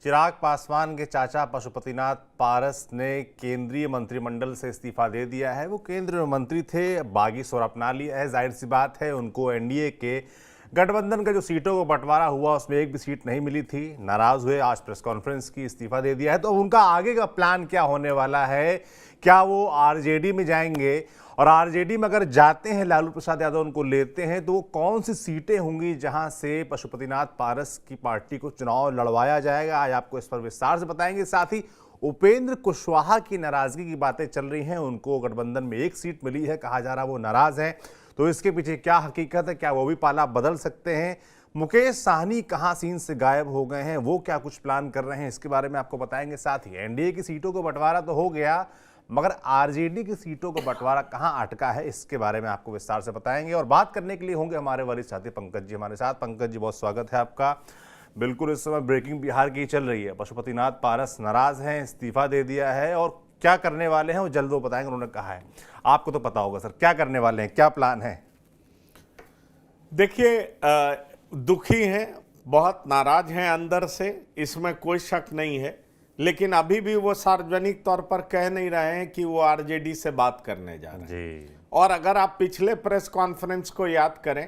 चिराग पासवान के चाचा पशुपतिनाथ पारस ने केंद्रीय मंत्रिमंडल से इस्तीफा दे दिया है। वो केंद्रीय मंत्री थे, बागी स्वर अपना लिया है। जाहिर सी बात है, उनको एनडीए के गठबंधन का जो सीटों को बंटवारा हुआ उसमें एक भी सीट नहीं मिली थी। नाराज हुए, आज प्रेस कॉन्फ्रेंस की, इस्तीफा दे दिया है। तो उनका आगे का प्लान क्या होने वाला है? क्या वो आरजेडी में जाएंगे? और आरजेडी में अगर जाते हैं, लालू प्रसाद यादव उनको लेते हैं, तो वो कौन सी सीटें होंगी जहां से पशुपतिनाथ पारस की पार्टी को चुनाव लड़वाया जाएगा? आज आपको इस पर विस्तार से बताएंगे। साथ ही उपेंद्र कुशवाहा की नाराजगी की बातें चल रही हैं। उनको गठबंधन में एक सीट मिली है, कहा जा रहा है वो नाराज हैं। तो इसके पीछे क्या हकीकत है? क्या वो भी पाला बदल सकते हैं? मुकेश साहनी कहां सीन से गायब हो गए हैं? वो क्या कुछ प्लान कर रहे हैं? इसके बारे में आपको बताएंगे। साथ ही एनडीए की सीटों को बंटवारा तो हो गया, मगर आरजेडी की सीटों को बंटवारा कहां अटका है, इसके बारे में आपको विस्तार से बताएंगे। और बात करने के लिए होंगे हमारे वरिष्ठ साथी पंकज जी हमारे साथ। पंकज जी, बहुत स्वागत है आपका। बिल्कुल, इस समय ब्रेकिंग बिहार की चल रही है। पशुपतिनाथ पारस नाराज हैं, इस्तीफा दे दिया है, और क्या करने वाले हैं वो जल्द वो बताएंगे, उन्होंने कहा है। आपको तो पता होगा सर, क्या करने वाले हैं, क्या प्लान है? देखिए, दुखी हैं, बहुत नाराज हैं अंदर से, इसमें कोई शक नहीं है। लेकिन अभी भी वो सार्वजनिक तौर पर कह नहीं रहे हैं कि वो आरजेडी से बात करने जा रहे हैं। और अगर आप पिछले प्रेस कॉन्फ्रेंस को याद करें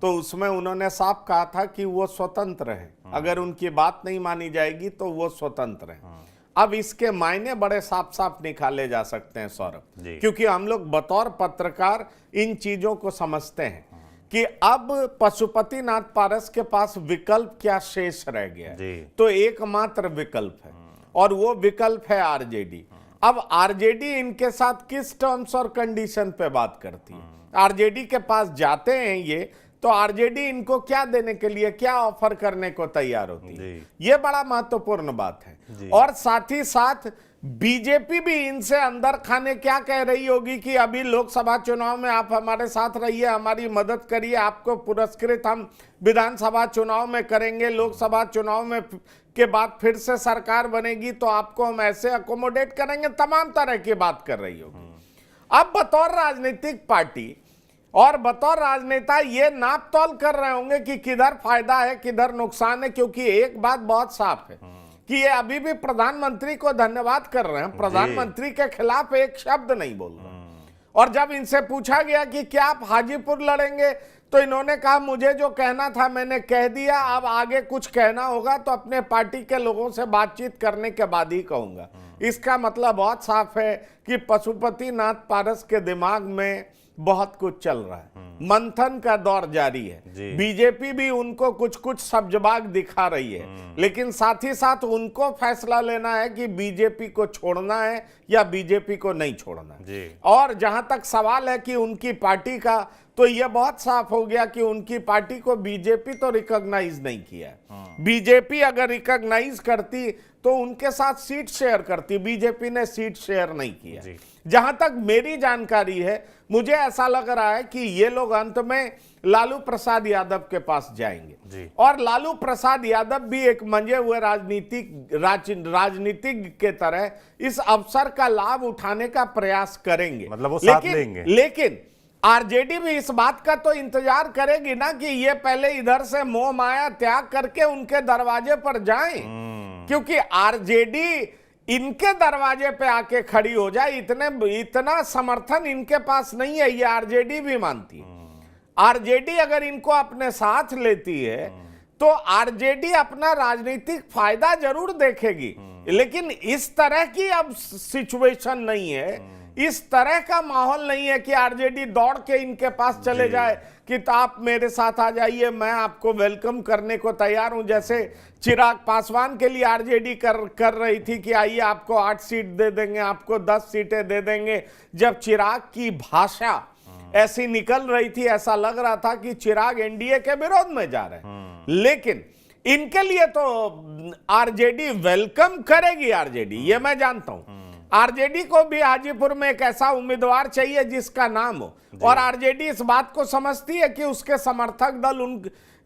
तो उसमें उन्होंने साफ कहा था कि वो स्वतंत्र हैं। अगर उनकी बात नहीं मानी जाएगी तो वो स्वतंत्र हैं। अब इसके मायने बड़े साफ साफ निकाले जा सकते हैं सौरभ, क्योंकि हम लोग बतौर पत्रकार इन चीजों को समझते हैं कि अब पशुपतिनाथ पारस के पास विकल्प क्या शेष रह गया है। तो एकमात्र विकल्प है, और वो विकल्प है आरजेडी। अब आरजेडी इनके साथ किस टर्म्स और कंडीशन पे बात करती है? आरजेडी के पास जाते हैं ये, तो आरजेडी इनको क्या देने के लिए, क्या ऑफर करने को तैयार होती है? ये बड़ा महत्वपूर्ण बात है। और साथ ही साथ बीजेपी भी इनसे अंदर खाने क्या कह रही होगी कि अभी लोकसभा चुनाव में आप हमारे साथ रहिए, हमारी मदद करिए, आपको पुरस्कृत हम विधानसभा चुनाव में करेंगे, लोकसभा चुनाव में के बाद फिर से सरकार बनेगी तो आपको हम ऐसे अकोमोडेट करेंगे, तमाम तरह की बात कर रही होगी। अब बतौर राजनीतिक पार्टी और बतौर राजनेता ये नाप तौल कर रहे होंगे कि किधर फायदा है, किधर नुकसान है। क्योंकि एक बात बहुत साफ है कि ये अभी भी प्रधानमंत्री को धन्यवाद कर रहे हैं, प्रधानमंत्री के खिलाफ एक शब्द नहीं बोल रहे। और जब इनसे पूछा गया कि क्या आप हाजीपुर लड़ेंगे, तो इन्होंने कहा मुझे जो कहना था मैंने कह दिया, अब आगे कुछ कहना होगा तो अपने पार्टी के लोगों से बातचीत करने के बाद ही कहूंगा। इसका मतलब बहुत साफ है कि पशुपतिनाथ पारस के दिमाग में बहुत कुछ चल रहा है, मंथन का दौर जारी है। बीजेपी भी उनको कुछ कुछ सब्जबाग दिखा रही है, लेकिन साथ ही साथ उनको फैसला लेना है कि बीजेपी को छोड़ना है या बीजेपी को नहीं छोड़ना है। और जहां तक सवाल है कि उनकी पार्टी का, तो यह बहुत साफ हो गया कि उनकी पार्टी को बीजेपी तो रिकॉग्नाइज नहीं किया है। बीजेपी अगर रिकॉग्नाइज करती तो उनके साथ सीट शेयर करती, बीजेपी ने सीट शेयर नहीं किया। जहां तक मेरी जानकारी है, मुझे ऐसा लग रहा है कि ये लोग अंत में लालू प्रसाद यादव के पास जाएंगे। और लालू प्रसाद यादव भी एक मंजे हुए राजनीतिज्ञ के तरह इस अवसर का लाभ उठाने का प्रयास करेंगे, मतलब वो साथ लेंगे। लेकिन आरजेडी भी इस बात का तो इंतजार करेगी ना कि ये पहले इधर से मोह माया त्याग करके उनके दरवाजे पर जाएं, क्योंकि आरजेडी इनके दरवाजे पे आके खड़ी हो जाए, इतना समर्थन इनके पास नहीं है। ये आरजेडी भी मानती है। आरजेडी अगर इनको अपने साथ लेती है तो आरजेडी अपना राजनीतिक फायदा जरूर देखेगी, लेकिन इस तरह की अब सिचुएशन नहीं है, इस तरह का माहौल नहीं है कि आरजेडी दौड़ के इनके पास चले जाए कि तो आप मेरे साथ आ जाइए, मैं आपको वेलकम करने को तैयार हूं। जैसे चिराग पासवान के लिए आरजेडी कर रही थी कि आइए आपको 8 सीट दे देंगे, आपको 10 सीटें दे देंगे। जब चिराग की भाषा ऐसी निकल रही थी, ऐसा लग रहा था कि चिराग एनडीए के विरोध में जा रहे हैं। लेकिन इनके लिए तो आरजेडी वेलकम करेगी, आरजेडी, ये मैं जानता हूं। आरजेडी को भी हाजीपुर में एक ऐसा उम्मीदवार चाहिए जिसका नाम हो, और आरजेडी इस बात को समझती है कि उसके समर्थक दल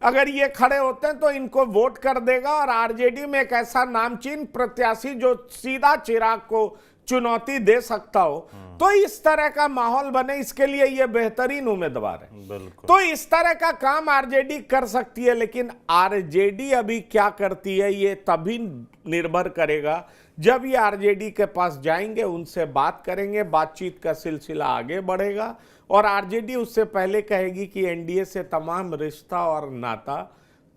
अगर ये खड़े होते हैं तो इनको वोट कर देगा। और आरजेडी में एक ऐसा नामचीन प्रत्याशी जो सीधा चिराग को चुनौती दे सकता हो, तो इस तरह का माहौल बने, इसके लिए ये बेहतरीन उम्मीदवार है। बिल्कुल। तो इस तरह का काम आरजेडी कर सकती है, लेकिन आरजेडी अभी क्या करती है ये तभी निर्भर करेगा जब ये आरजेडी के पास जाएंगे, उनसे बात करेंगे, बातचीत का सिलसिला आगे बढ़ेगा और आरजेडी उससे पहले कहेगी कि एनडीए से तमाम रिश्ता और नाता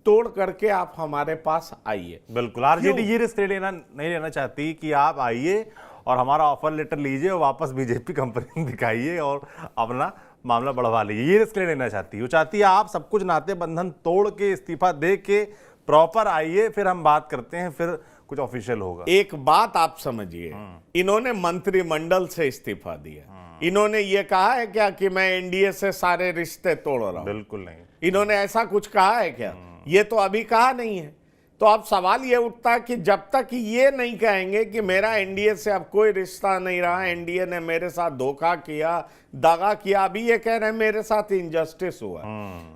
तोड़ करके आप हमारे पास आइए। बिल्कुल, आरजेडी ये रिस्क नहीं लेना चाहती कि आप आइए और हमारा ऑफर लेटर लीजिए और वापस बीजेपी कंपनी दिखाइए और अपना मामला बढ़वा लीजिए, ये रिस्क लेना चाहती। वो चाहती है आप सब कुछ नाते बंधन तोड़ के इस्तीफा दे के प्रॉपर आइए, फिर हम बात करते हैं, फिर कुछ ऑफिशियल होगा। एक बात आप समझिए, इन्होंने मंत्रिमंडल से इस्तीफा दिया, इन्होंने ये कहा है क्या कि मैं एनडीए से सारे रिश्ते तोड़ रहा हूं? बिल्कुल नहीं। इन्होंने ऐसा कुछ कहा है क्या? ये तो अभी कहा नहीं है। तो अब सवाल ये उठता है कि जब तक ये नहीं कहेंगे कि मेरा एनडीए से अब कोई रिश्ता नहीं रहा, एनडीए ने मेरे साथ धोखा किया, दगा किया, अभी ये कह रहे हैं मेरे साथ इनजस्टिस हुआ,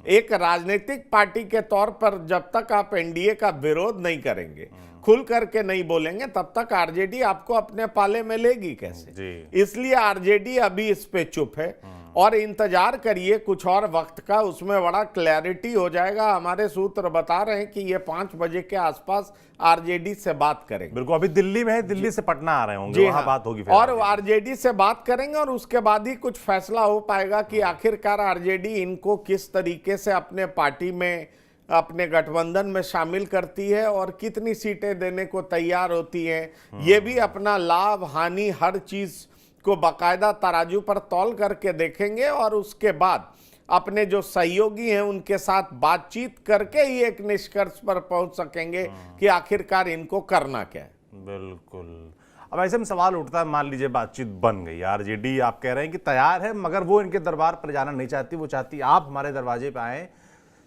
एक राजनीतिक पार्टी के तौर पर जब तक आप एनडीए का विरोध नहीं करेंगे, खुल करके नहीं बोलेंगे, तब तक आरजेडी आपको अपने पाले में लेगी कैसे जी। इसलिए आरजेडी अभी इस पे चुप है और इंतजार करिए कुछ और वक्त का, उसमें बड़ा क्लैरिटी हो जाएगा। हमारे सूत्र बता रहे हैं कि ये 5 बजे के आसपास आरजेडी से बात करेंगे। बिल्कुल, अभी दिल्ली में है, दिल्ली से पटना आ रहे होंगे, जी वहां हाँ, बात होगी फिर और आरजेडी से बात करेंगे और उसके बाद ही कुछ फैसला हो पाएगा कि आखिरकार आरजेडी इनको किस तरीके से अपने पार्टी में, अपने गठबंधन में शामिल करती है और कितनी सीटें देने को तैयार होती है। ये भी अपना लाभ हानि हर चीज को बाकायदा तराजू पर तौल करके देखेंगे और उसके बाद अपने जो सहयोगी हैं उनके साथ बातचीत करके ही एक निष्कर्ष पर पहुंच सकेंगे कि आखिरकार इनको करना क्या है। बिल्कुल। अब ऐसे में सवाल उठता है, मान लीजिए बातचीत बन गई, आरजेडी आप कह रहे हैं कि तैयार है, मगर वो इनके दरबार पर जाना नहीं चाहती, वो चाहती आप हमारे दरवाजे पे आए,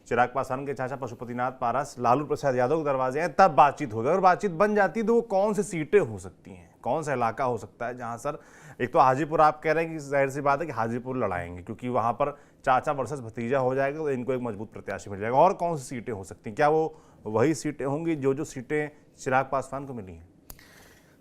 चिराग पासवान के चाचा पशुपतिनाथ पारस, लालू प्रसाद यादव के दरवाजे हैं, तब बातचीत होगी। अगर बातचीत बन जाती तो वो कौन सी सीटें हो सकती हैं, कौन सा इलाका हो सकता है जहां सर, एक तो हाजीपुर आप कह रहे हैं कि जाहिर सी बात है कि हाजीपुर लड़ाएंगे क्योंकि वहां पर चाचा वर्सेस भतीजा हो जाएगा, तो इनको एक मजबूत प्रत्याशी मिल जाएगा। और कौन सी सीटें हो सकती हैं? क्या वो वही सीटें होंगी जो सीटें चिराग पासवान को मिली हैं?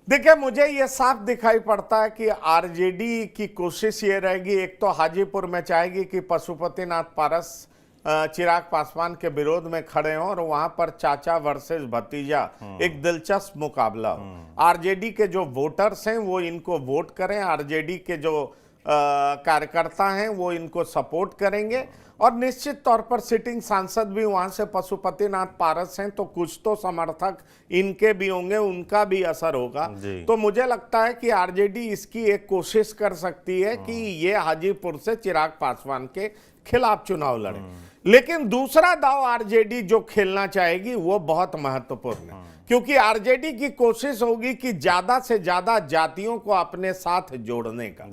देखिए, मुझे ये साफ दिखाई पड़ता है कि आरजेडी की कोशिश ये रहेगी, एक तो हाजीपुर में चाहेगी कि पशुपतिनाथ पारस चिराग पासवान के विरोध में खड़े हों और वहां पर चाचा वर्सेस भतीजा एक दिलचस्प मुकाबला हो। आरजेडी के जो वोटर्स हैं वो इनको वोट करें, आरजेडी के जो कार्यकर्ता हैं वो इनको सपोर्ट करेंगे और निश्चित तौर पर सिटिंग सांसद भी वहां से पशुपतिनाथ पारस हैं, तो कुछ तो समर्थक इनके भी होंगे, उनका भी असर होगा। तो मुझे लगता है कि आरजेडी इसकी एक कोशिश कर सकती है कि ये हाजीपुर से चिराग पासवान के खिलाफ चुनाव लड़े। लेकिन दूसरा दाव आरजेडी जो खेलना चाहेगी वो बहुत महत्वपूर्ण है, क्योंकि आरजेडी की कोशिश होगी कि ज्यादा से ज्यादा जातियों को अपने साथ जोड़ने का।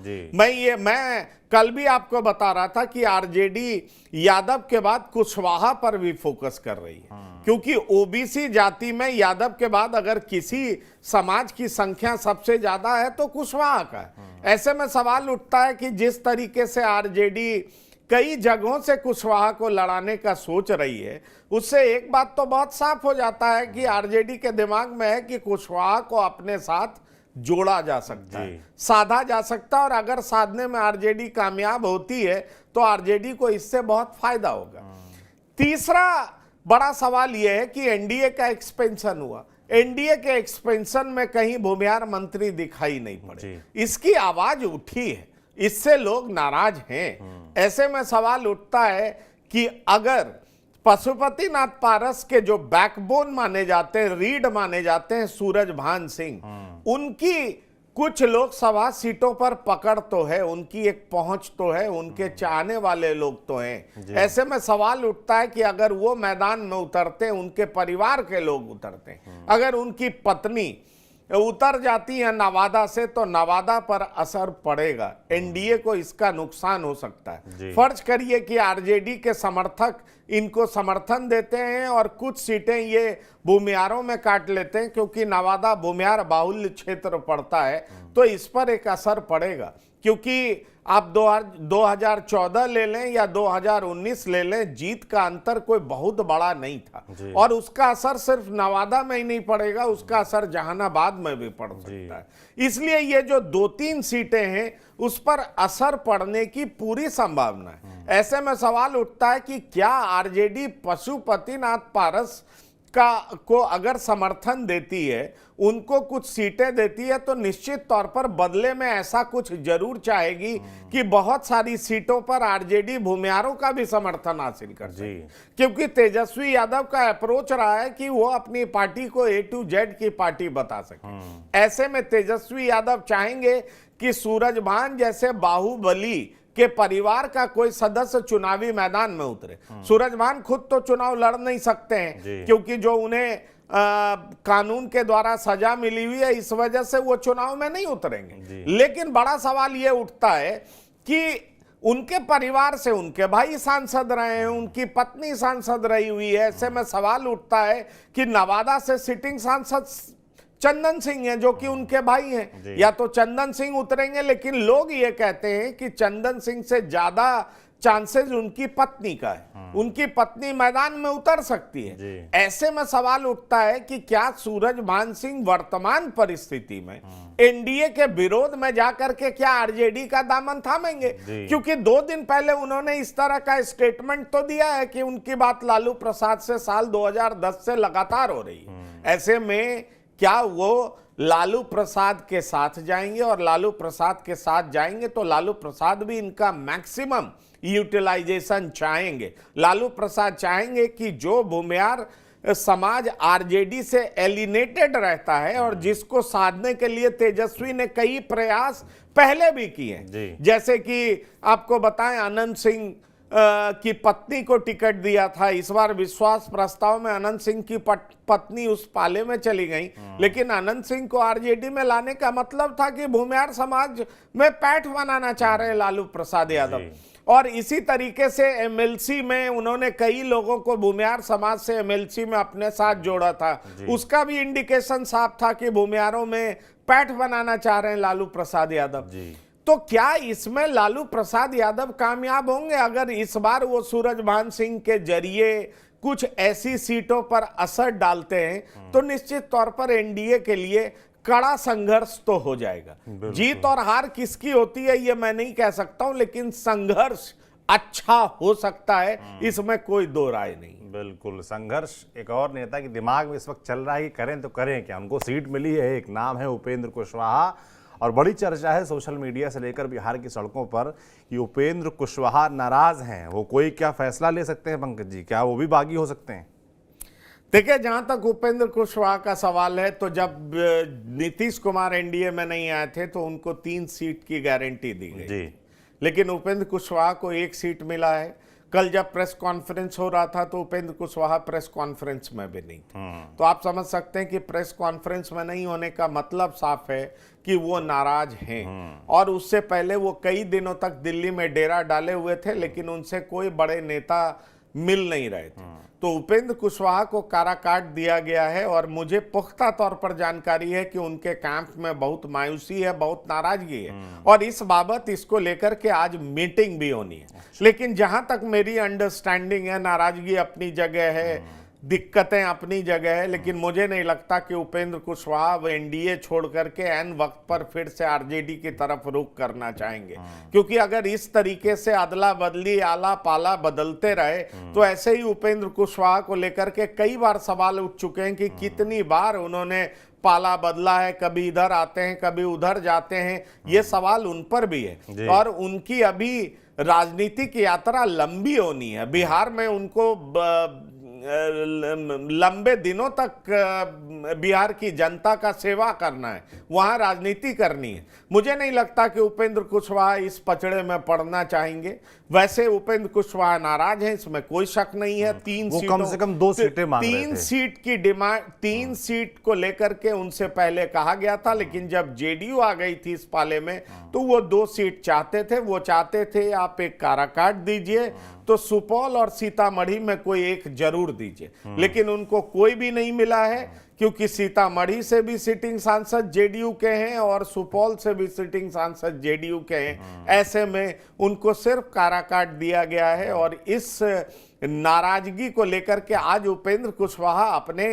मैं कल भी आपको बता रहा था कि आरजेडी यादव के बाद कुशवाहा पर भी फोकस कर रही है, क्योंकि ओबीसी जाति में यादव के बाद अगर किसी समाज की संख्या सबसे ज्यादा है तो कुशवाहा का है। ऐसे में सवाल उठता है कि जिस तरीके से आरजेडी कई जगहों से कुशवाहा को लड़ाने का सोच रही है, उससे एक बात तो बहुत साफ हो जाता है कि आरजेडी के दिमाग में है कि कुशवाहा को अपने साथ जोड़ा जा सकता है, साधा जा सकता है, और अगर साधने में आरजेडी कामयाब होती है तो आरजेडी को इससे बहुत फायदा होगा। तीसरा बड़ा सवाल यह है कि एनडीए का एक्सपेंशन हुआ, एनडीए के एक्सपेंशन में कहीं भूमिहार मंत्री दिखाई नहीं पड़े, इसकी आवाज उठी है, इससे लोग नाराज हैं। ऐसे में सवाल उठता है कि अगर पशुपतिनाथ पारस के जो बैकबोन माने जाते हैं, रीढ़ माने जाते हैं सूरजभान सिंह, उनकी कुछ लोकसभा सीटों पर पकड़ तो है, उनकी एक पहुंच तो है, उनके चाहने वाले लोग तो हैं। ऐसे में सवाल उठता है कि अगर वो मैदान में उतरते, उनके परिवार के लोग उतरते, अगर उनकी पत्नी उतर जाती है नवादा से, तो नवादा पर असर पड़ेगा, एनडीए को इसका नुकसान हो सकता है। फर्ज करिए कि आरजेडी के समर्थक इनको समर्थन देते हैं और कुछ सीटें ये भूमिहारों में काट लेते हैं, क्योंकि नवादा भूमिहार बाहुल्य क्षेत्र पड़ता है, तो इस पर एक असर पड़ेगा। क्योंकि आप 2014 ले लें या 2019 ले लें, जीत का अंतर कोई बहुत बड़ा नहीं था, और उसका असर सिर्फ नवादा में ही नहीं पड़ेगा, उसका असर जहानाबाद में भी पड़ सकता है। इसलिए ये जो 2-3 सीटें हैं उस पर असर पड़ने की पूरी संभावना है। ऐसे में सवाल उठता है कि क्या आरजेडी पशुपतिनाथ पारस को अगर समर्थन देती है, उनको कुछ सीटें देती है, तो निश्चित तौर पर बदले में ऐसा कुछ जरूर चाहेगी कि बहुत सारी सीटों पर आरजेडी भूमिहारों का भी समर्थन हासिल कर सके। क्योंकि तेजस्वी यादव का अप्रोच रहा है कि वो अपनी पार्टी को A to Z की पार्टी बता सके। ऐसे में तेजस्वी यादव चाहेंगे कि सूरजभान जैसे बाहुबली के परिवार का कोई सदस्य चुनावी मैदान में उतरे। सूरजभान खुद तो चुनाव लड़ नहीं सकते हैं, क्योंकि जो उन्हें कानून के द्वारा सजा मिली हुई है, इस वजह से वो चुनाव में नहीं उतरेंगे। लेकिन बड़ा सवाल ये उठता है कि उनके परिवार से उनके भाई सांसद रहे हैं, उनकी पत्नी सांसद रही हुई है। ऐसे में सवाल उठता है कि नवादा से सिटिंग सांसद चंदन सिंह है, जो कि उनके भाई हैं, या तो चंदन सिंह उतरेंगे, लेकिन लोग ये कहते हैं कि चंदन सिंह से ज्यादा चांसेस उनकी पत्नी का है। उनकी पत्नी मैदान में उतर सकती है। ऐसे में सवाल उठता है कि क्या सूरजभान सिंह वर्तमान परिस्थिति में एनडीए के विरोध में जाकर के क्या आरजेडी का दामन थामेंगे? क्योंकि 2 दिन पहले उन्होंने इस तरह का स्टेटमेंट तो दिया है कि उनकी बात लालू प्रसाद से साल 2010 से लगातार हो रही है। ऐसे में क्या वो लालू प्रसाद के साथ जाएंगे? और लालू प्रसाद के साथ जाएंगे तो लालू प्रसाद भी इनका मैक्सिमम यूटिलाइजेशन चाहेंगे। लालू प्रसाद चाहेंगे कि जो भूमिहार समाज आरजेडी से एलिनेटेड रहता है और जिसको साधने के लिए तेजस्वी ने कई प्रयास पहले भी किए, जैसे कि आपको बताएं अनंत सिंह की पत्नी को टिकट दिया था। इस बार विश्वास प्रस्ताव में अनंत सिंह की पत्नी उस पाले में चली गई, लेकिन अनंत सिंह को आरजेडी में लाने का मतलब था कि भूमिहार समाज में पैठ बनाना चाह रहे लालू प्रसाद यादव। और इसी तरीके से एमएलसी में उन्होंने कई लोगों को भूमिहार समाज से एमएलसी में अपने साथ जोड़ा था। उसका भी इंडिकेशन साफ था कि भूमिहारों में पैठ बनाना चाह रहे हैं लालू प्रसाद यादव। तो क्या इसमें लालू प्रसाद यादव कामयाब होंगे? अगर इस बार वो सूरजभान सिंह के जरिए कुछ ऐसी सीटों पर असर डालते हैं तो निश्चित तौर पर एनडीए के लिए कड़ा संघर्ष तो हो जाएगा। जीत और हार किसकी होती है ये मैं नहीं कह सकता हूं, लेकिन संघर्ष अच्छा हो सकता है, इसमें कोई दो राय नहीं। बिल्कुल, संघर्ष एक और नेता के दिमाग में इस वक्त चल रहा है कि करें तो करें क्या। उनको सीट मिली है, एक नाम है उपेंद्र कुशवाहा, और बड़ी चर्चा है सोशल मीडिया से लेकर बिहार की सड़कों पर कि उपेंद्र कुशवाहा नाराज हैं। वो कोई क्या फैसला ले सकते हैं पंकज जी? क्या वो भी बागी हो सकते हैं? देखिए, जहां तक उपेंद्र कुशवाहा का सवाल है, तो जब नीतीश कुमार एनडीए में नहीं आए थे तो उनको 3 सीट की गारंटी दी गई, लेकिन उपेंद्र कुशवाहा को 1 सीट मिला है। कल जब प्रेस कॉन्फ्रेंस हो रहा था तो उपेंद्र कुशवाहा प्रेस कॉन्फ्रेंस में भी नहीं थे। तो आप समझ सकते हैं कि प्रेस कॉन्फ्रेंस में नहीं होने का मतलब साफ है कि वो नाराज हैं। और उससे पहले वो कई दिनों तक दिल्ली में डेरा डाले हुए थे, लेकिन उनसे कोई बड़े नेता मिल नहीं रहे थे। तो उपेंद्र कुशवाहा को काराकाट दिया गया है, और मुझे पुख्ता तौर पर जानकारी है कि उनके कैंप में बहुत मायूसी है, बहुत नाराजगी है, और इस बाबत इसको लेकर के आज मीटिंग भी होनी है। लेकिन जहां तक मेरी अंडरस्टैंडिंग है, नाराजगी अपनी जगह है, दिक्कतें अपनी जगह है, लेकिन मुझे नहीं लगता कि उपेंद्र कुशवाहा एनडीए छोड़ करके एन वक्त पर फिर से आरजेडी की तरफ रुख करना चाहेंगे। क्योंकि अगर इस तरीके से अदला बदली आला पाला बदलते रहे तो ऐसे ही उपेंद्र कुशवाहा को लेकर के कई बार सवाल उठ चुके हैं कि कितनी बार उन्होंने पाला बदला है, कभी इधर आते हैं कभी उधर जाते हैं। ये सवाल उन पर भी है, और उनकी अभी राजनीतिक यात्रा लंबी होनी है। बिहार में उनको लंबे दिनों तक बिहार की जनता का सेवा करना है, वहां राजनीति करनी है। मुझे नहीं लगता कि उपेंद्र कुशवाहा इस पचड़े में पड़ना चाहेंगे। वैसे उपेंद्र कुशवाहा नाराज हैं, इसमें कोई शक नहीं है। 3 सीटों, कम से कम 2 सीटें मांग रहे थे। 3 सीट की डिमांड, 3 सीट को लेकर के उनसे पहले कहा गया था, लेकिन जब जेडीयू आ गई थी इस पाले में तो वो 2 सीट चाहते थे। वो चाहते थे आप एक काराकाट दीजिए तो सुपौल और सीतामढ़ी में कोई एक जरूर दीजिए, लेकिन उनको कोई भी नहीं मिला है, क्योंकि सीतामढ़ी से भी सिटिंग सांसद जेडीयू के हैं और सुपौल से भी सिटिंग सांसद जेडीयू के हैं। ऐसे में उनको सिर्फ काराकाट दिया गया है और इस नाराजगी को लेकर के आज उपेंद्र कुशवाहा अपने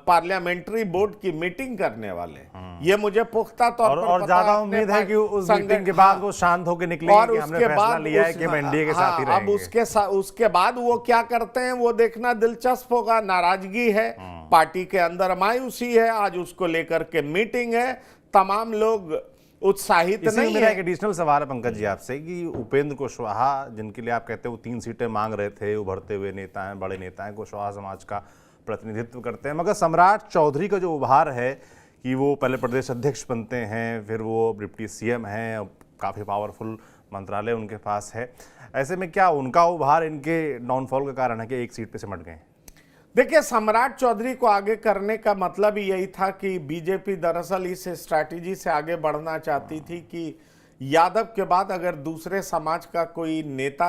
पार्लियामेंट्री बोर्ड की मीटिंग करने वाले, ये मुझे पुख्ता तौर पर और पता ज्यादा है। उम्मीद है कि उस मीटिंग के बाद वो शांत होकर निकलेंगे और कि हमने उसके फैसला बाद लिया है कि हम एनडीए के साथ ही अब रहेंगे। उसके बाद वो क्या करते हैं वो देखना दिलचस्प होगा। नाराजगी है, पार्टी के अंदर मायूसी है, आज उसको लेकर के मीटिंग है, तमाम लोग उत्साहित नहीं मेरा है। एक एडिशनल सवाल है पंकज जी आपसे कि उपेंद्र कुशवाहा, जिनके लिए आप कहते हैं वो 3 सीटें मांग रहे थे, उभरते हुए नेता हैं, बड़े नेता हैं, कुशवाहा समाज का प्रतिनिधित्व करते हैं, मगर सम्राट चौधरी का जो उभार है कि वो पहले प्रदेश अध्यक्ष बनते हैं, फिर वो डिप्टी सीएम हैं, काफ़ी पावरफुल मंत्रालय उनके पास है, ऐसे में क्या उनका उभार इनके डाउनफॉल का कारण है कि एक सीट पे सिमट गए? देखिए, सम्राट चौधरी को आगे करने का मतलब ही यही था कि बीजेपी दरअसल इस स्ट्रैटेजी से आगे बढ़ना चाहती थी कि यादव के बाद अगर दूसरे समाज का कोई नेता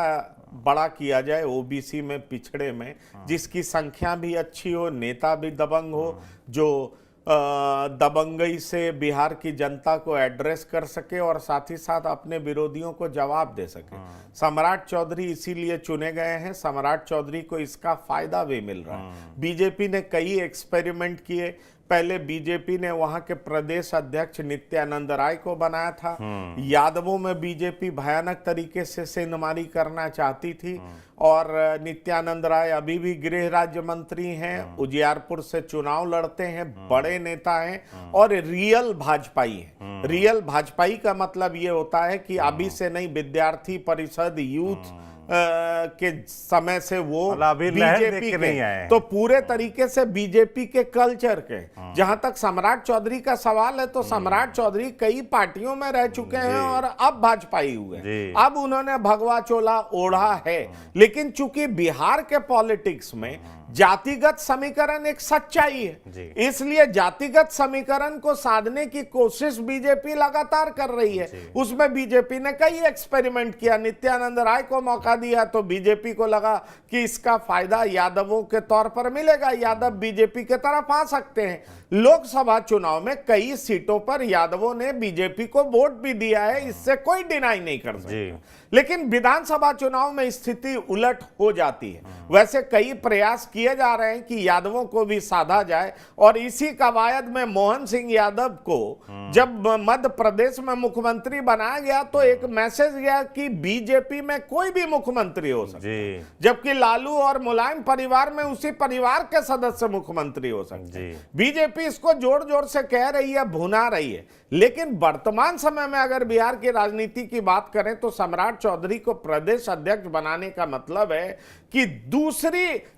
बड़ा किया जाए ओबीसी में, पिछड़े में, जिसकी संख्या भी अच्छी हो, नेता भी दबंग हो, जो दबंगई से बिहार की जनता को एड्रेस कर सके और साथ ही साथ अपने विरोधियों को जवाब दे सके। सम्राट चौधरी इसीलिए चुने गए हैं। सम्राट चौधरी को इसका फायदा भी मिल रहा है। बीजेपी ने कई एक्सपेरिमेंट किए। पहले बीजेपी ने वहां के प्रदेश अध्यक्ष नित्यानंद राय को बनाया था। यादवों में बीजेपी भयानक तरीके से सेंधमारी करना चाहती थी और नित्यानंद राय अभी भी गृह राज्य मंत्री हैं, उजियारपुर से चुनाव लड़ते हैं, बड़े नेता हैं और रियल भाजपाई हैं। रियल भाजपाई का मतलब ये होता है कि अभी से नहीं, विद्यार्थी परिषद, यूथ के समय से वो बीजेपी के, तो पूरे तरीके से बीजेपी के कल्चर के। जहां तक सम्राट चौधरी का सवाल है, तो सम्राट चौधरी कई पार्टियों में रह चुके हैं और अब भाजपाई हुए, अब उन्होंने भगवा चोला ओढ़ा है। लेकिन चूंकि बिहार के पॉलिटिक्स में जातिगत समीकरण एक सच्चाई है, इसलिए जातिगत समीकरण को साधने की कोशिश बीजेपी लगातार कर रही है। उसमें बीजेपी ने कई एक्सपेरिमेंट किया। नित्यानंद राय को मौका दिया तो बीजेपी को लगा कि इसका फायदा यादवों के तौर पर मिलेगा, यादव बीजेपी के तरफ आ सकते हैं। लोकसभा चुनाव में कई सीटों पर यादवों ने बीजेपी को वोट भी दिया है, इससे कोई डिनाई नहीं कर सकता। लेकिन विधानसभा चुनाव में स्थिति उलट हो जाती है। वैसे कई प्रयास किए जा रहे हैं कि यादवों को भी साधा जाए और इसी कवायद में मोहन सिंह यादव को जब मध्य प्रदेश में मुख्यमंत्री बनाया गया तो एक मैसेज गया कि बीजेपी में कोई भी मुख्यमंत्री हो सकता है, जबकि लालू और मुलायम परिवार में उसी परिवार के सदस्य मुख्यमंत्री हो सकते हैं। बीजेपी इसको जोर जोर से कह रही है, भुना रही है। लेकिन वर्तमान समय में अगर बिहार की राजनीति की बात करें तो सम्राट चौधरी को प्रदेश अध्यक्ष बनाने का मतलब है कि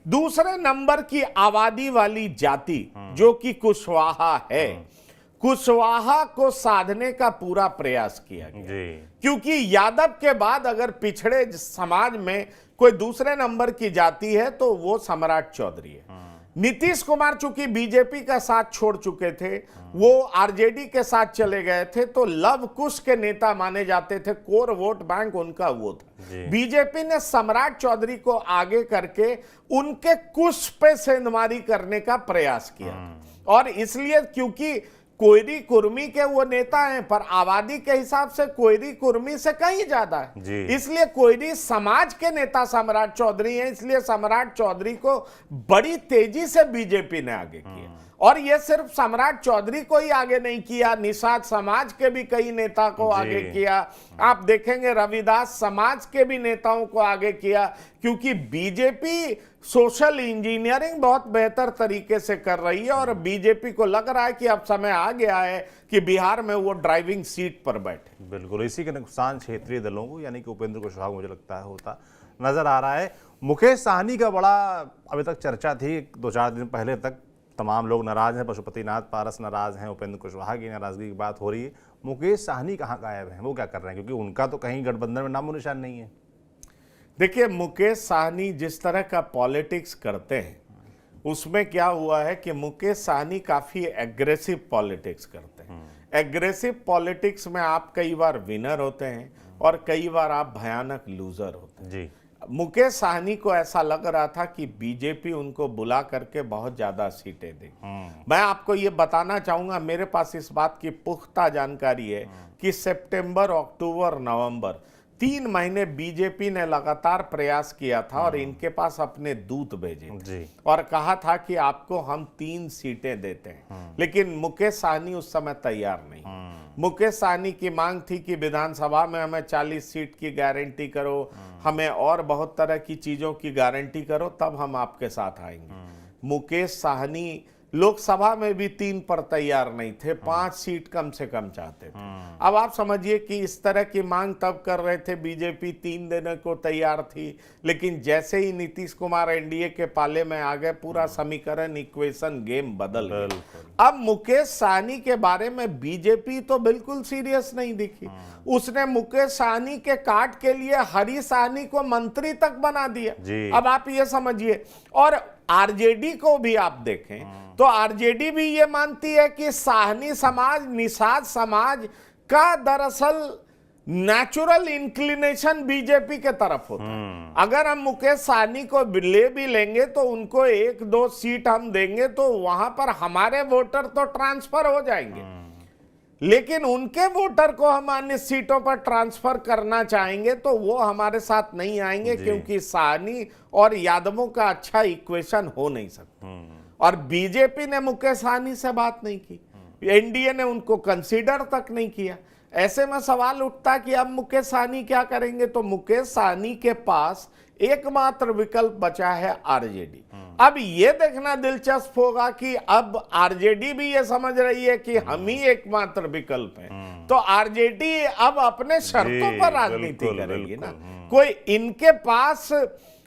दूसरे नंबर की आबादी वाली जाति जो कि कुशवाहा है, कुशवाहा को साधने का पूरा प्रयास किया गया। क्योंकि यादव के बाद अगर पिछड़े समाज में कोई दूसरे नंबर की जाति है तो वो सम्राट चौधरी है। नीतीश कुमार चूंकि बीजेपी का साथ छोड़ चुके थे, वो आरजेडी के साथ चले गए थे, तो लव कुश के नेता माने जाते थे, कोर वोट बैंक उनका वो था। बीजेपी ने सम्राट चौधरी को आगे करके उनके कुश पे सेंधमारी करने का प्रयास किया और इसलिए क्योंकि कोयरी कुर्मी के वो नेता हैं, पर आबादी के हिसाब से कोयरी कुर्मी से कहीं ज्यादा है, इसलिए कोयरी समाज के नेता सम्राट चौधरी हैं। इसलिए सम्राट चौधरी को बड़ी तेजी से बीजेपी ने आगे किया और ये सिर्फ सम्राट चौधरी को ही आगे नहीं किया, निषाद समाज के भी कई नेता को आगे किया। आप देखेंगे रविदास समाज के भी नेताओं को आगे किया, क्योंकि बीजेपी सोशल इंजीनियरिंग बहुत बेहतर तरीके से कर रही है और बीजेपी को लग रहा है कि अब समय आ गया है कि बिहार में वो ड्राइविंग सीट पर बैठे। बिल्कुल, इसी के नुकसान क्षेत्रीय दलों को, यानी कि उपेंद्र कुशवाहा मुझे लगता है होता नजर आ रहा है। मुकेश साहनी का बड़ा अभी तक चर्चा थी, 2-4 दिन पहले तक तमाम लोग नाराज हैं, पशुपतिनाथ पारस नाराज हैं, उपेंद्र कुशवाहा की नाराजगी की बात हो रही है। मुकेश साहनी कहाँ गायब हैं, वो क्या कर रहे हैं, क्योंकि उनका तो कहीं गठबंधन में नामो निशान नहीं है। देखिए, मुकेश साहनी जिस तरह का पॉलिटिक्स करते हैं उसमें क्या हुआ है कि मुकेश साहनी काफी एग्रेसिव पॉलिटिक्स करते हैं। एग्रेसिव पॉलिटिक्स में आप कई बार विनर होते हैं और कई बार आप भयानक लूजर होते हैं। जी मुकेश साहनी को ऐसा लग रहा था कि बीजेपी उनको बुला करके बहुत ज्यादा सीटें देगी। मैं आपको ये बताना चाहूंगा, मेरे पास इस बात की पुख्ता जानकारी है कि सितंबर, अक्टूबर, नवंबर 3 महीने बीजेपी ने लगातार प्रयास किया था और इनके पास अपने दूत भेजे जी और कहा था कि आपको हम 3 सीटें देते हैं, लेकिन मुकेश साहनी उस समय तैयार नहीं। मुकेश साहनी की मांग थी कि विधानसभा में हमें 40 सीट की गारंटी करो, हमें और बहुत तरह की चीजों की गारंटी करो, तब हम आपके साथ आएंगे। मुकेश साहनी लोकसभा में भी 3 पर तैयार नहीं थे, 5 सीट कम से कम चाहते थे। अब आप समझिए कि इस तरह की मांग तब कर रहे थे, बीजेपी 3 देने को तैयार थी, लेकिन जैसे ही नीतीश कुमार एनडीए के पाले में आ गए, पूरा समीकरण, इक्वेशन, गेम बदल गया। अब मुकेश साहनी के बारे में बीजेपी तो बिल्कुल सीरियस नहीं दिखी। उसने मुकेश साहनी के काट के लिए हरी साहनी को मंत्री तक बना दिया। अब आप ये समझिए, और आरजेडी को भी आप देखें तो आरजेडी भी ये मानती है कि साहनी समाज, निषाद समाज का दरअसल नेचुरल इंक्लिनेशन बीजेपी के तरफ होता है। अगर हम मुकेश साहनी को ले भी लेंगे तो उनको 1-2 सीट हम देंगे तो वहां पर हमारे वोटर तो ट्रांसफर हो जाएंगे, लेकिन उनके वोटर को हम अन्य सीटों पर ट्रांसफर करना चाहेंगे तो वो हमारे साथ नहीं आएंगे, क्योंकि साहनी और यादवों का अच्छा इक्वेशन हो नहीं सकता। और बीजेपी ने मुकेश साहनी से बात नहीं की, एनडीए ने उनको कंसीडर तक नहीं किया। ऐसे में सवाल उठता कि अब मुकेश साहनी क्या करेंगे, तो मुकेश साहनी के पास एकमात्र विकल्प बचा है आरजेडी। अब ये देखना दिलचस्प होगा कि अब आरजेडी भी ये समझ रही है कि हम ही एकमात्र विकल्प हैं, तो आरजेडी अब अपने शर्तों पर राजनीति करेगी ना। कोई इनके पास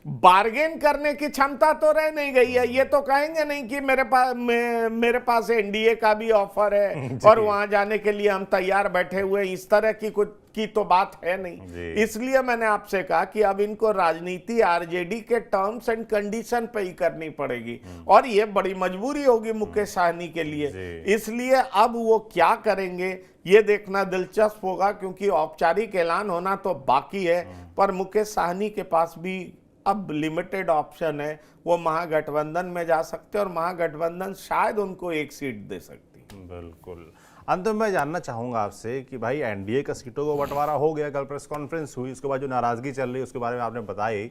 बार्गेन करने की क्षमता तो रह नहीं गई है। ये तो कहेंगे नहीं कि मेरे पास एनडीए का भी ऑफर है और वहां जाने के लिए हम तैयार बैठे हुए, इस तरह की कुछ की तो बात है नहीं। इसलिए मैंने आपसे कहा कि अब इनको राजनीति आरजेडी के टर्म्स एंड कंडीशन पे ही करनी पड़ेगी, और ये बड़ी मजबूरी होगी मुकेश साहनी के लिए। इसलिए अब वो क्या करेंगे ये देखना दिलचस्प होगा, क्योंकि औपचारिक ऐलान होना तो बाकी है, पर मुकेश साहनी के पास भी अब लिमिटेड ऑप्शन है। वो महागठबंधन में जा सकते हैं और महागठबंधन शायद उनको 1 सीट दे सकती है। बिल्कुल। अंत में मैं जानना चाहूंगा आपसे कि भाई एनडीए का सीटों को बंटवारा हो गया, कल प्रेस कॉन्फ्रेंस हुई, उसके बाद जो नाराजगी चल रही है उसके बारे में आपने बताई,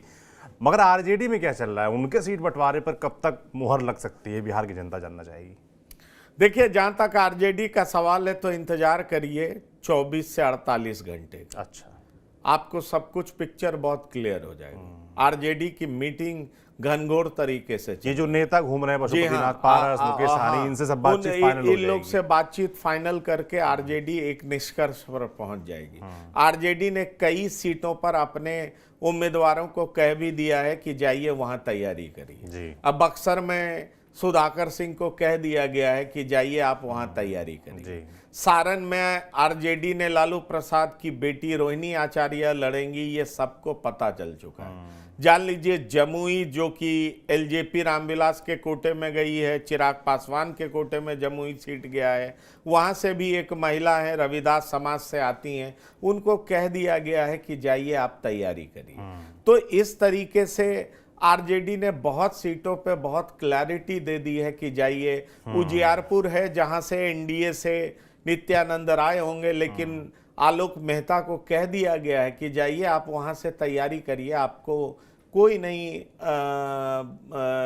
मगर आरजेडी में क्या चल रहा है? उनके सीट बंटवारे पर कब तक मुहर लग सकती है, बिहार की जनता जानना चाहेगी। देखिए, जहां तक आरजेडी का सवाल है तो इंतजार करिए 24 से 48 घंटे। अच्छा, आपको सब कुछ पिक्चर बहुत क्लियर हो जाएगी। आरजेडी की मीटिंग घनघोर तरीके से, ये जो नेता घूम रहे हैं पशुपतिनाथ पारस, मुकेश साहनी, इनसे सब बातचीत फाइनल हो जाएगी। इन लोग से बातचीत फाइनल करके आरजेडी एक निष्कर्ष पर पहुंच जाएगी। आरजेडी ने कई सीटों पर अपने उम्मीदवारों को कह भी दिया है कि जाइए वहां तैयारी करिए। अब बक्सर में सुधाकर सिंह को कह दिया गया है कि जाइए आप वहां तैयारी करिए। सारण में आरजेडी ने लालू प्रसाद की बेटी रोहिणी आचार्य लड़ेंगी, ये सबको पता चल चुका है। जान लीजिए जमुई, जो कि एलजेपी रामविलास के कोटे में गई है, चिराग पासवान के कोटे में जमुई सीट गया है, वहां से भी एक महिला है, रविदास समाज से आती हैं, उनको कह दिया गया है कि जाइए आप तैयारी करिए। तो इस तरीके से आरजेडी ने बहुत सीटों पे बहुत क्लैरिटी दे दी है कि जाइए। उजियारपुर है जहां से एनडीए से नित्यानंद राय होंगे, लेकिन आलोक मेहता को कह दिया गया है कि जाइए आप वहां से तैयारी करिए, आपको कोई नहीं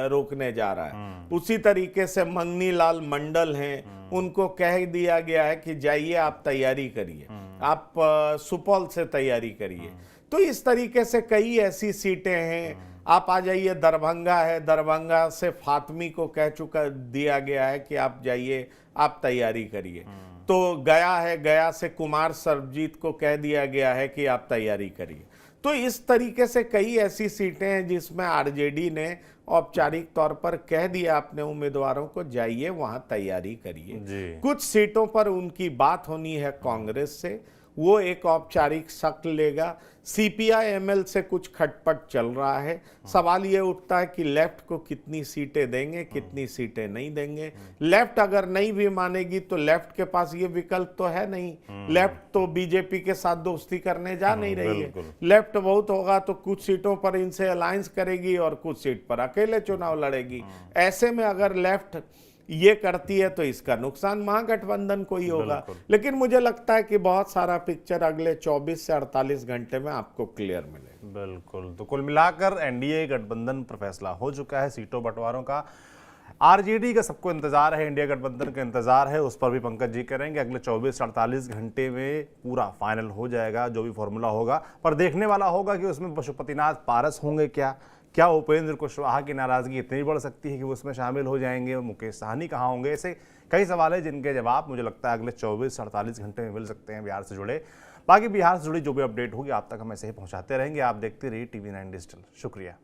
रोकने जा रहा है। उसी तरीके से मंगनी लाल मंडल हैं, उनको कह दिया गया है कि जाइए आप तैयारी करिए, आप सुपौल से तैयारी करिए। तो इस तरीके से कई ऐसी सीटें हैं। आप आ जाइए, दरभंगा है, दरभंगा से फातमी को कह चुका दिया गया है कि आप जाइए आप तैयारी करिए। तो गया है, गया से कुमार सर्वजीत को कह दिया गया है कि आप तैयारी करिए। तो इस तरीके से कई ऐसी सीटें हैं जिसमें आरजेडी ने औपचारिक तौर पर कह दिया अपने उम्मीदवारों को जाइए वहां तैयारी करिए। कुछ सीटों पर उनकी बात होनी है कांग्रेस से, वो एक औपचारिक शक्ल लेगा। सीपीआई एमएल से कुछ खटपट चल रहा है। सवाल ये उठता है कि लेफ्ट को कितनी सीटें देंगे, कितनी सीटें नहीं देंगे। लेफ्ट अगर नहीं भी मानेगी तो लेफ्ट के पास ये विकल्प तो है नहीं। लेफ्ट तो बीजेपी के साथ दोस्ती करने जा नहीं रही है। लेफ्ट बहुत होगा तो कुछ सीटों पर इनसे अलायंस करेगी और कुछ सीट पर अकेले चुनाव लड़ेगी। ऐसे में अगर लेफ्ट ये करती है तो इसका नुकसान महागठबंधन को ही होगा। लेकिन मुझे लगता है कि बहुत सारा पिक्चर अगले 24 से 48 घंटे में आपको क्लियर मिलेगा। बिल्कुल। तो कुल मिलाकर एनडीए गठबंधन पर फैसला हो चुका है सीटों बंटवारों का। आरजेडी का सबको इंतजार है, इंडिया गठबंधन का इंतजार है, उस पर भी पंकज जी करेंगे। अगले 24 से 48 घंटे में पूरा फाइनल हो जाएगा जो भी फॉर्मूला होगा। पर देखने वाला होगा कि उसमें पशुपतिनाथ पारस होंगे क्या उपेंद्र कुशवाहा की नाराजगी इतनी बढ़ सकती है कि वो उसमें शामिल हो जाएंगे, मुकेश सहनी कहाँ होंगे। ऐसे कई सवाल है जिनके जवाब मुझे लगता है अगले 24 से 48 घंटे में मिल सकते हैं बिहार से जुड़े। बाकी बिहार से जुड़ी जो भी अपडेट होगी आप तक हम ऐसे ही पहुंचाते रहेंगे। आप देखते रहिए TV9 डिजिटल। शुक्रिया।